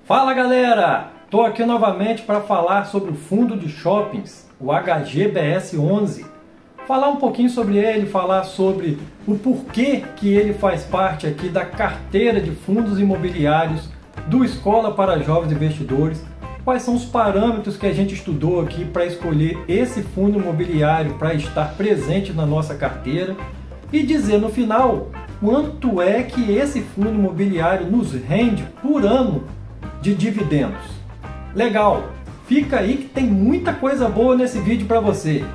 Fala galera, estou aqui novamente para falar sobre o fundo de shoppings, o HGBS11. Falar um pouquinho sobre ele, falar sobre o porquê que ele faz parte aqui da carteira de fundos imobiliários do Escola para Jovens Investidores, quais são os parâmetros que a gente estudou aqui para escolher esse fundo imobiliário para estar presente na nossa carteira e dizer no final quanto é que esse fundo imobiliário nos rende por ano de dividendos. Legal, fica aí que tem muita coisa boa nesse vídeo para você.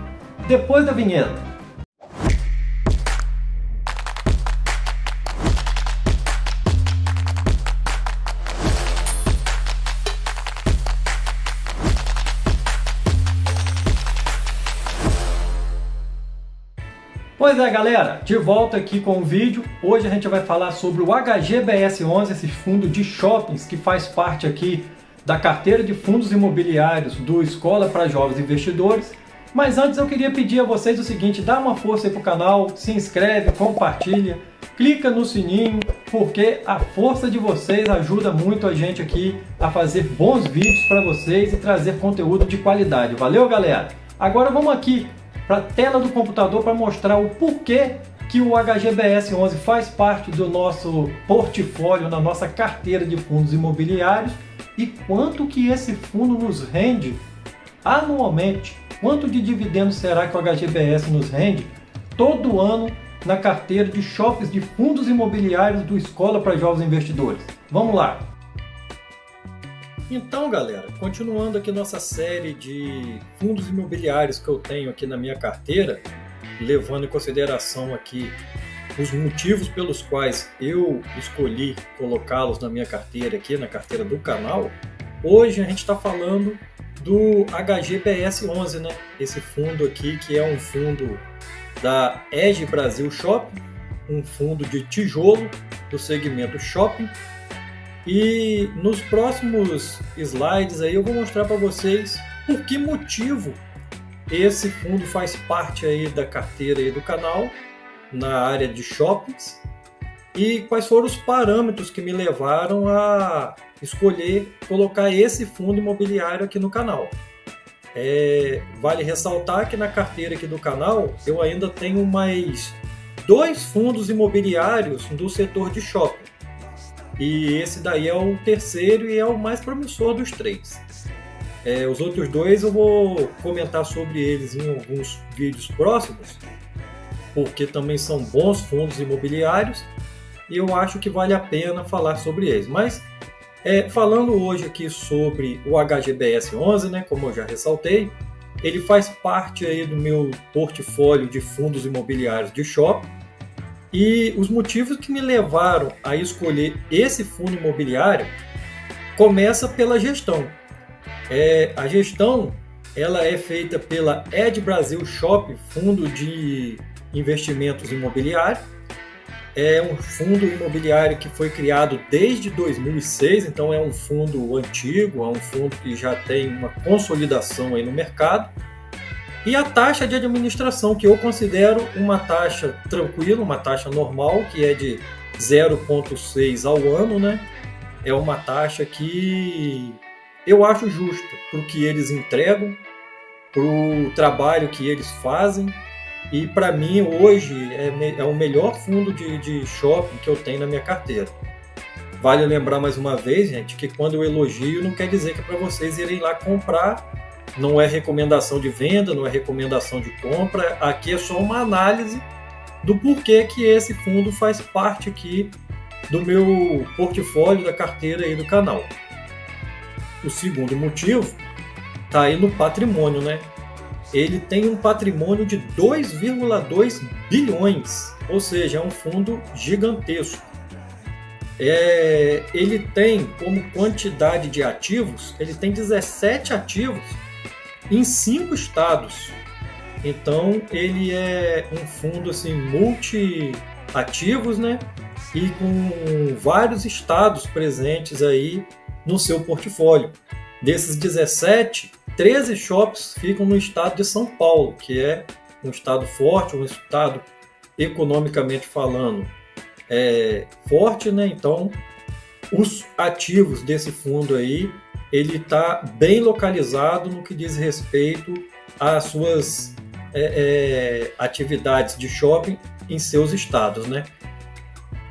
Depois da vinheta. Pois é galera, de volta aqui com o vídeo. Hoje a gente vai falar sobre o HGBS11, esse fundo de shoppings que faz parte aqui da carteira de fundos imobiliários do Escola para Jovens Investidores. Mas antes eu queria pedir a vocês o seguinte, dá uma força aí pro canal, se inscreve, compartilha, clica no sininho, porque a força de vocês ajuda muito a gente aqui a fazer bons vídeos para vocês e trazer conteúdo de qualidade. Valeu galera? Agora vamos aqui para a tela do computador para mostrar o porquê que o HGBS11 faz parte do nosso portfólio, na nossa carteira de fundos imobiliários e quanto que esse fundo nos rende anualmente. Quanto de dividendos será que o HGBS nos rende todo ano na carteira de shoppings de fundos imobiliários do Escola para Jovens Investidores? Vamos lá! Então galera, continuando aqui nossa série de fundos imobiliários que eu tenho aqui na minha carteira, levando em consideração aqui os motivos pelos quais eu escolhi colocá-los na minha carteira aqui, na carteira do canal, hoje a gente está falando do HGBS11, né? Esse fundo aqui que é um fundo da EG Brasil Shopping, um fundo de tijolo do segmento shopping. E nos próximos slides aí eu vou mostrar para vocês por que motivo esse fundo faz parte aí da carteira aí do canal na área de shoppings e quais foram os parâmetros que me levaram a escolher colocar esse fundo imobiliário aqui no canal. Vale ressaltar que na carteira aqui do canal eu ainda tenho mais 2 fundos imobiliários do setor de shopping. E esse daí é o terceiro e é o mais promissor dos 3. Os outros 2 eu vou comentar sobre eles em alguns vídeos próximos, porque também são bons fundos imobiliários e eu acho que vale a pena falar sobre eles. Mas falando hoje aqui sobre o HGBS11, né, como eu já ressaltei, ele faz parte aí do meu portfólio de fundos imobiliários de shopping. E os motivos que me levaram a escolher esse fundo imobiliário começa pela gestão. A gestão ela é feita pela EG Brasil Shopping, fundo de investimentos imobiliários. É um fundo imobiliário que foi criado desde 2006, então é um fundo antigo, é um fundo que já tem uma consolidação aí no mercado. E a taxa de administração, que eu considero uma taxa tranquila, uma taxa normal, que é de 0,6 ao ano, né? É uma taxa que eu acho justa para o que eles entregam, para o trabalho que eles fazem. E para mim hoje é o melhor fundo de shopping que eu tenho na minha carteira. Vale lembrar mais uma vez, gente, que quando eu elogio não quer dizer que é para vocês irem lá comprar. Não é recomendação de venda, não é recomendação de compra. Aqui é só uma análise do porquê que esse fundo faz parte aqui do meu portfólio da carteira aí do canal. O segundo motivo está aí no patrimônio, né? Ele tem um patrimônio de 2,2 bilhões, ou seja, é um fundo gigantesco. Ele tem como quantidade de ativos, ele tem 17 ativos em 5 estados. Então ele é um fundo assim multi-ativos, né? E com vários estados presentes aí no seu portfólio. Desses 17, 13 shops ficam no estado de São Paulo, que é um estado forte, um estado economicamente falando forte, né? Então os ativos desse fundo aí, ele está bem localizado no que diz respeito às suas atividades de shopping em seus estados, né?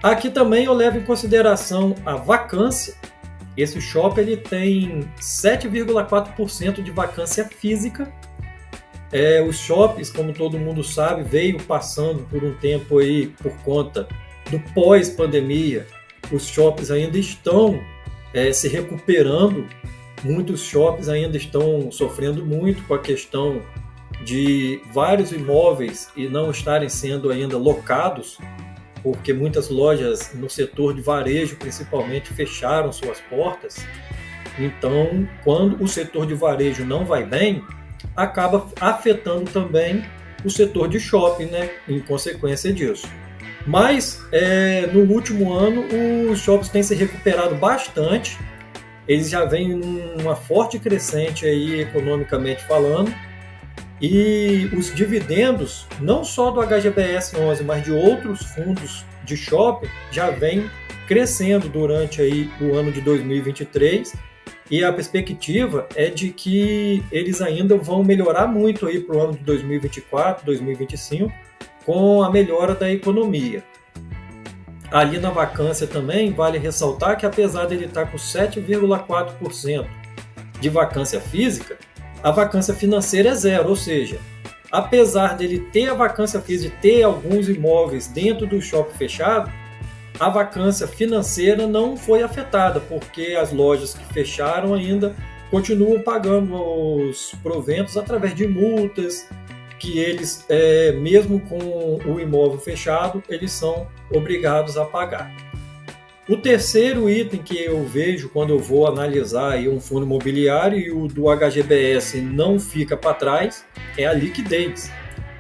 Aqui também eu levo em consideração a vacância. Esse shopping ele tem 7,4% de vacância física. Os shoppings, como todo mundo sabe, veio passando por um tempo aí por conta do pós-pandemia. Os shoppings ainda estão se recuperando. Muitos shoppings ainda estão sofrendo muito com a questão de vários imóveis e não estarem sendo ainda locados, porque muitas lojas no setor de varejo, principalmente, fecharam suas portas. Então, quando o setor de varejo não vai bem, acaba afetando também o setor de shopping, né, em consequência disso. Mas, no último ano, os shoppings têm se recuperado bastante. Eles já vêm numa forte crescente aí, economicamente falando. E os dividendos, não só do HGBS 11, mas de outros fundos de shopping, já vêm crescendo durante aí o ano de 2023. E a perspectiva é de que eles ainda vão melhorar muito aí para o ano de 2024, 2025, com a melhora da economia. Ali na vacância também, vale ressaltar que apesar de ele estar com 7,4% de vacância física, a vacância financeira é zero, ou seja, apesar dele ter a vacância física e ter alguns imóveis dentro do shopping fechado, a vacância financeira não foi afetada, porque as lojas que fecharam ainda continuam pagando os proventos através de multas, que eles, mesmo com o imóvel fechado, eles são obrigados a pagar. O terceiro item que eu vejo quando eu vou analisar aí um fundo imobiliário, e o do HGBS não fica para trás, é a liquidez.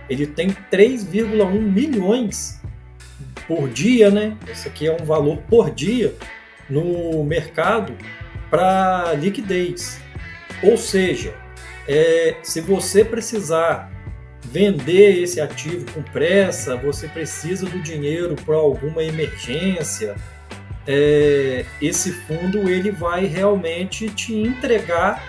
Ele tem 3,1 milhões por dia, né? Esse aqui é um valor por dia no mercado para liquidez. Ou seja, se você precisar vender esse ativo com pressa, você precisa do dinheiro para alguma emergência, esse fundo ele vai realmente te entregar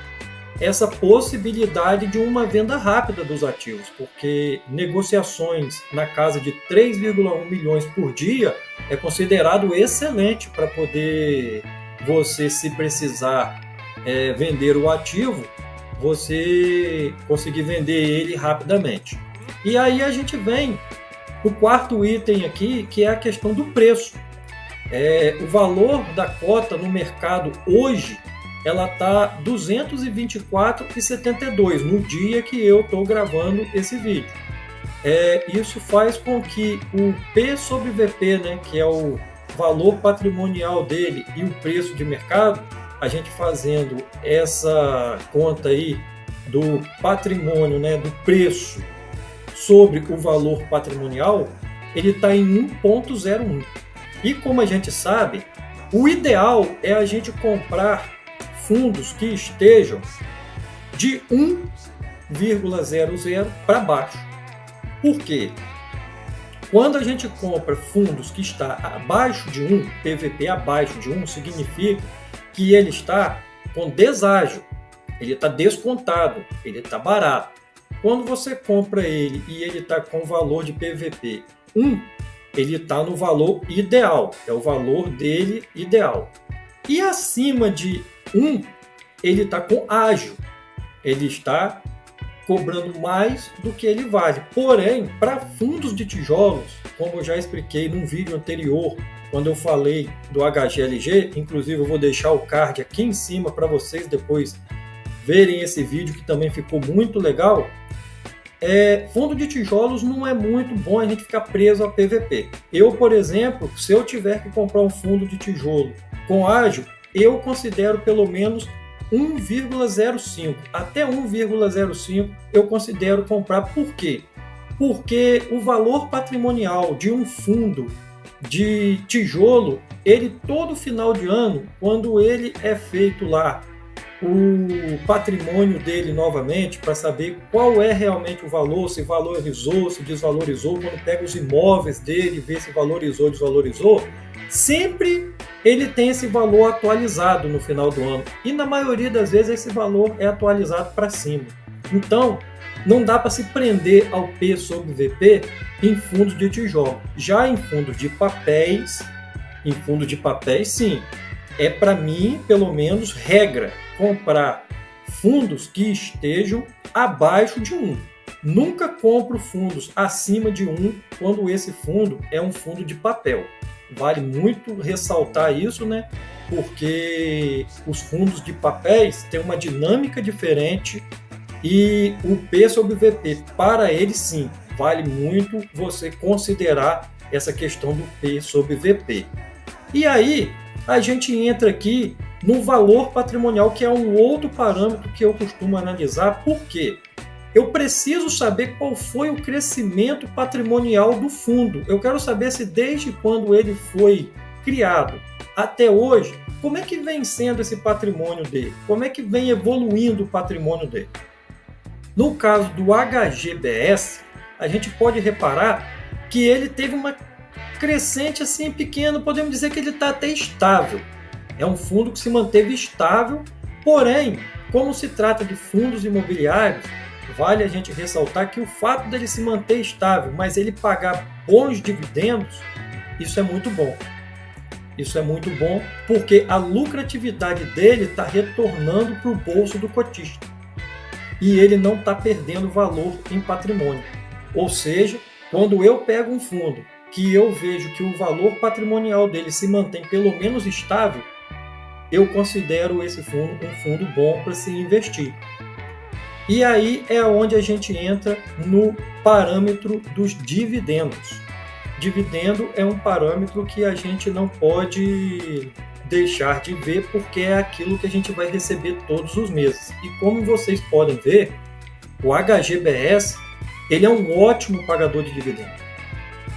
essa possibilidade de uma venda rápida dos ativos, porque negociações na casa de 3,1 milhões por dia é considerado excelente para poder você, se precisar vender o ativo, você conseguir vender ele rapidamente. E aí a gente vem o quarto item aqui, que é a questão do preço. O valor da cota no mercado hoje, ela está R$ 224,72 no dia que eu estou gravando esse vídeo. Isso faz com que o P sobre VP, né, que é o valor patrimonial dele, e o preço de mercado, a gente fazendo essa conta aí do patrimônio, né, do preço sobre o valor patrimonial, ele está em 1,01. E como a gente sabe, o ideal é a gente comprar fundos que estejam de 1,00 para baixo. Por quê? Quando a gente compra fundos que está abaixo de 1, PVP abaixo de 1, significa que ele está com deságio, ele está descontado, ele está barato. Quando você compra ele e ele está com valor de PVP 1, ele está no valor ideal, é o valor dele ideal. E acima de 1, ele está com ágio, ele está cobrando mais do que ele vale. Porém, para fundos de tijolos, como eu já expliquei num vídeo anterior, quando eu falei do HGLG, inclusive eu vou deixar o card aqui em cima para vocês depois verem esse vídeo, que também ficou muito legal. Fundo de tijolos não é muito bom a gente ficar preso a PVP. Eu, por exemplo, se eu tiver que comprar um fundo de tijolo com ágio, eu considero pelo menos 1,05. Até 1,05 eu considero comprar. Por quê? Porque o valor patrimonial de um fundo de tijolo, ele todo final de ano, quando ele é feito lá o patrimônio dele novamente para saber qual é realmente o valor, se valorizou, se desvalorizou, quando pega os imóveis dele, vê se valorizou, desvalorizou, sempre ele tem esse valor atualizado no final do ano. E na maioria das vezes esse valor é atualizado para cima. Então, não dá para se prender ao P sobre VP em fundos de tijolo. Já em fundos de papéis, sim, é para mim, pelo menos, regra, comprar fundos que estejam abaixo de 1. Nunca compro fundos acima de 1 quando esse fundo é um fundo de papel. Vale muito ressaltar isso, né? Porque os fundos de papéis têm uma dinâmica diferente e o P sobre VP, para ele sim, vale muito você considerar essa questão do P sobre VP. E aí, a gente entra aqui no valor patrimonial, que é um outro parâmetro que eu costumo analisar. Por quê? Eu preciso saber qual foi o crescimento patrimonial do fundo. Eu quero saber se desde quando ele foi criado até hoje, como é que vem sendo esse patrimônio dele? Como é que vem evoluindo o patrimônio dele? No caso do HGBS, a gente pode reparar que ele teve uma crescente assim pequena, podemos dizer que ele está até estável. É um fundo que se manteve estável, porém, como se trata de fundos imobiliários, vale a gente ressaltar que o fato dele se manter estável, mas ele pagar bons dividendos, isso é muito bom. Isso é muito bom porque a lucratividade dele está retornando para o bolso do cotista. E ele não está perdendo valor em patrimônio. Ou seja, quando eu pego um fundo que eu vejo que o valor patrimonial dele se mantém pelo menos estável, eu considero esse fundo um fundo bom para se investir. E aí é onde a gente entra no parâmetro dos dividendos. Dividendo é um parâmetro que a gente não pode deixar de ver porque é aquilo que a gente vai receber todos os meses. E como vocês podem ver, o HGBS ele é um ótimo pagador de dividendos.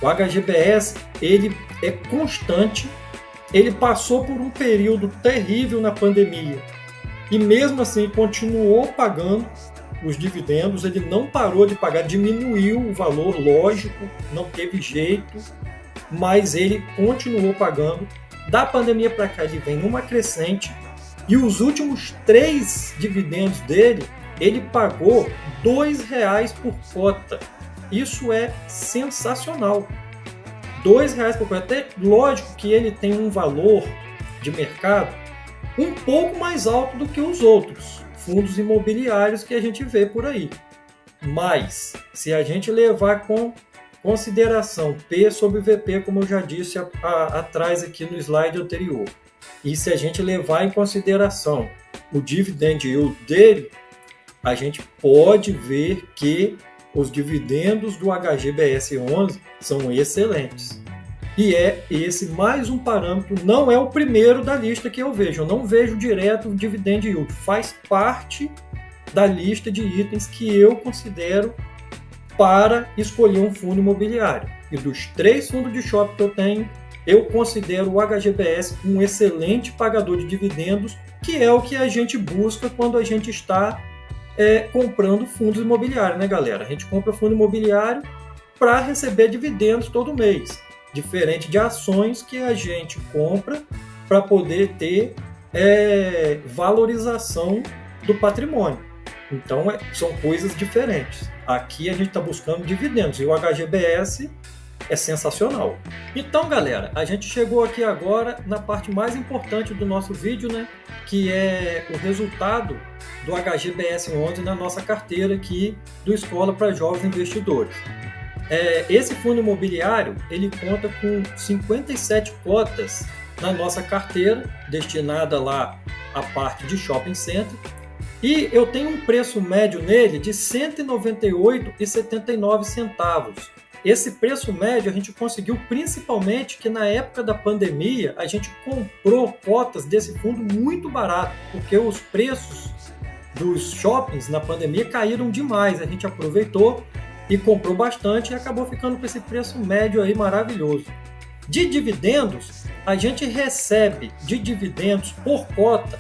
O HGBS ele é constante, ele passou por um período terrível na pandemia e mesmo assim continuou pagando os dividendos, ele não parou de pagar, diminuiu o valor, lógico, não teve jeito, mas ele continuou pagando. Da pandemia para cá ele vem numa crescente e os últimos 3 dividendos dele, ele pagou R$2 por cota. Isso é sensacional. R$2 por cota. Até lógico que ele tem um valor de mercado um pouco mais alto do que os outros fundos imobiliários que a gente vê por aí. Mas, se a gente levar com consideração P sobre VP, como eu já disse atrás aqui no slide anterior, e se a gente levar em consideração o dividend yield dele, a gente pode ver que os dividendos do HGBS 11 são excelentes. E é esse mais um parâmetro, não é o primeiro da lista que eu vejo. Eu não vejo direto o dividend yield, faz parte da lista de itens que eu considero para escolher um fundo imobiliário. E dos 3 fundos de shopping que eu tenho, eu considero o HGBS um excelente pagador de dividendos, que é o que a gente busca quando a gente está comprando fundos imobiliários, né, galera? A gente compra fundo imobiliário para receber dividendos todo mês, diferente de ações que a gente compra para poder ter valorização do patrimônio. Então, são coisas diferentes. Aqui a gente está buscando dividendos e o HGBS é sensacional. Então, galera, a gente chegou aqui agora na parte mais importante do nosso vídeo, né? Que é o resultado do HGBS 11 na nossa carteira aqui do Escola para Jovens Investidores. Esse fundo imobiliário ele conta com 57 cotas na nossa carteira, destinada lá à parte de shopping center. E eu tenho um preço médio nele de R$ 198,79. Esse preço médio a gente conseguiu principalmente que na época da pandemia a gente comprou cotas desse fundo muito barato, porque os preços dos shoppings na pandemia caíram demais. A gente aproveitou e comprou bastante e acabou ficando com esse preço médio aí maravilhoso. De dividendos, a gente recebe de dividendos por cota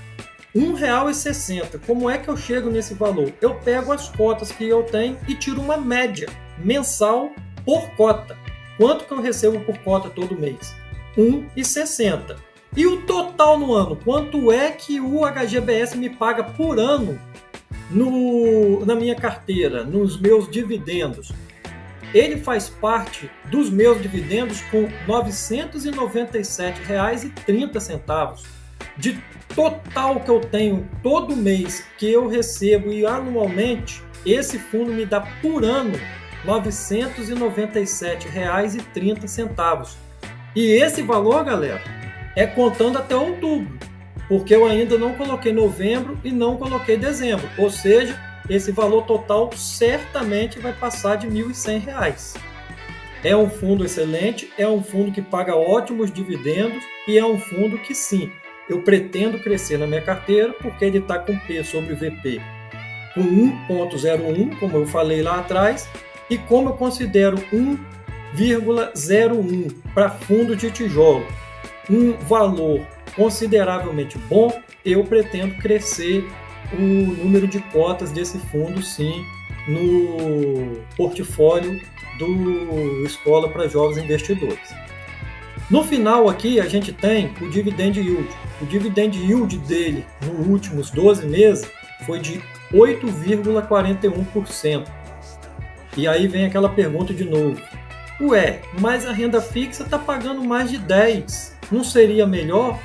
R$1,60. Como é que eu chego nesse valor? Eu pego as cotas que eu tenho e tiro uma média mensal por cota. Quanto que eu recebo por cota todo mês? R$1,60. E o total no ano? Quanto é que o HGBS me paga por ano na minha carteira, nos meus dividendos? Ele faz parte dos meus dividendos com R$ 997,30. De total que eu tenho todo mês, que eu recebo e anualmente, esse fundo me dá por ano R$ 997,30. E esse valor, galera, é contando até outubro, porque eu ainda não coloquei novembro e não coloquei dezembro. Ou seja, esse valor total certamente vai passar de R$ 1.100. É um fundo excelente, é um fundo que paga ótimos dividendos e é um fundo que sim, eu pretendo crescer na minha carteira, porque ele está com P sobre VP com 1,01, como eu falei lá atrás, e como eu considero 1,01 para fundo de tijolo, um valor consideravelmente bom, eu pretendo crescer o número de cotas desse fundo, sim, no portfólio do Escola para Jovens Investidores. No final aqui a gente tem o Dividend Yield. O Dividend Yield dele nos últimos 12 meses foi de 8,41%. E aí vem aquela pergunta de novo. Ué, mas a renda fixa está pagando mais de 10%. Não seria melhor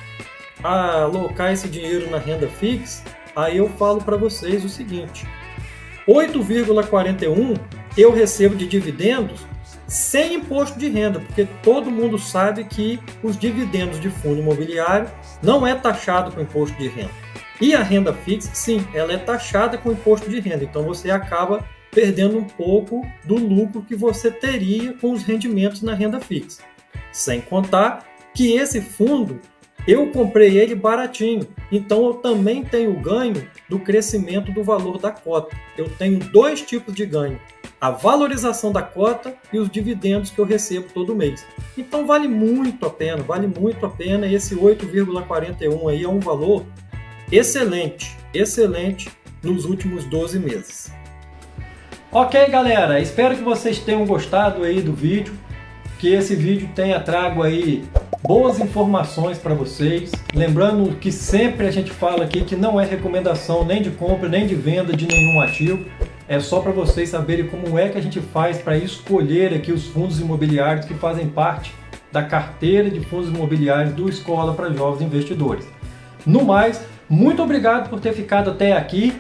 alocar esse dinheiro na renda fixa? Aí eu falo para vocês o seguinte, 8,41 eu recebo de dividendos sem imposto de renda, porque todo mundo sabe que os dividendos de fundo imobiliário não é taxado com imposto de renda. E a renda fixa, sim, ela é taxada com imposto de renda, então você acaba perdendo um pouco do lucro que você teria com os rendimentos na renda fixa. Sem contar que esse fundo, eu comprei ele baratinho, então eu também tenho ganho do crescimento do valor da cota. Eu tenho dois tipos de ganho, a valorização da cota e os dividendos que eu recebo todo mês. Então vale muito a pena, e esse 8,41 aí é um valor excelente, excelente nos últimos 12 meses. Ok, galera, espero que vocês tenham gostado aí do vídeo, que esse vídeo tenha trago aí boas informações para vocês. Lembrando que sempre a gente fala aqui que não é recomendação nem de compra nem de venda de nenhum ativo. É só para vocês saberem como é que a gente faz para escolher aqui os fundos imobiliários que fazem parte da carteira de fundos imobiliários do Escola para Jovens Investidores. No mais, muito obrigado por ter ficado até aqui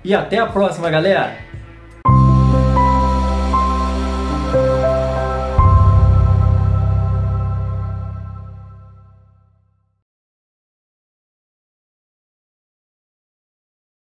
e até a próxima, galera!